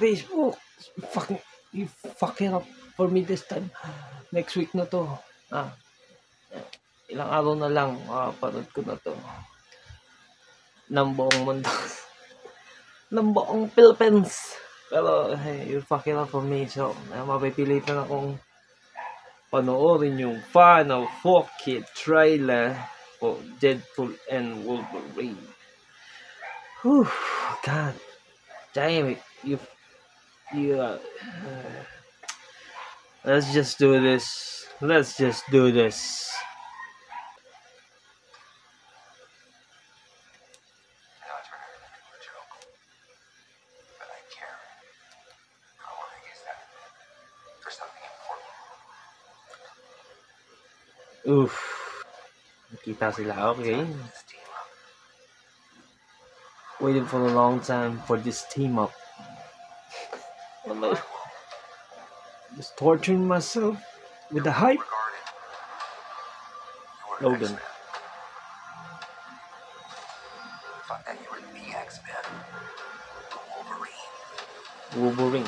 Facebook. You fucking up for me this time. Next week na to. Ilang araw na lang, parod ko na to. Ng buong mundo. Ng buong Philippines. Pero, hey, you fucking up for me. So, mapipilitan akong panoorin yung final fucking trailer for Deadpool and Wolverine. Whew, God damn it. Let's just do this. Let's just do this. Oof. Nakita sila, okay. Waiting for a long time for this team up. Just torturing myself with the hype. Logan. Wolverine.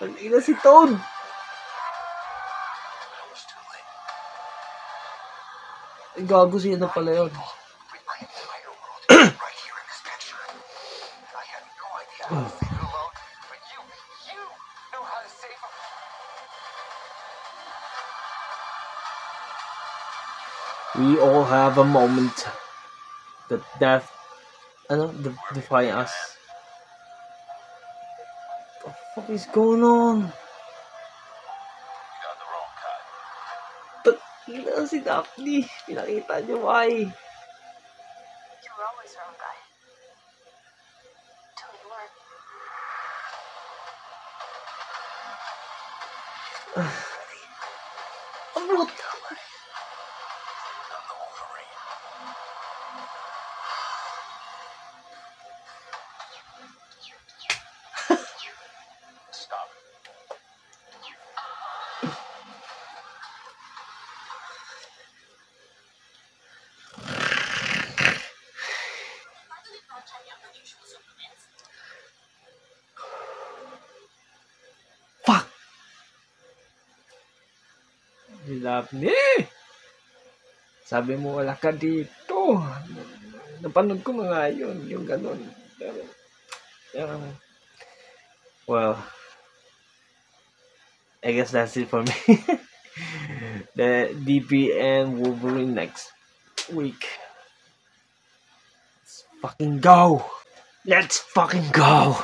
Ang ina si Toad. Ay, gago siya na pala yun. We all have a moment that death defy us. What is going on? Ina si Daphne. Pinakita niyo why. You were always our own guy. Until you weren't. What? Fuck! Daphne! Sabi mo wala ka dito. Napanood ko mga yun, yung ganun. Well, I guess that's it for me. The DPN Wolverine next week. Let's fucking go! Let's fucking go!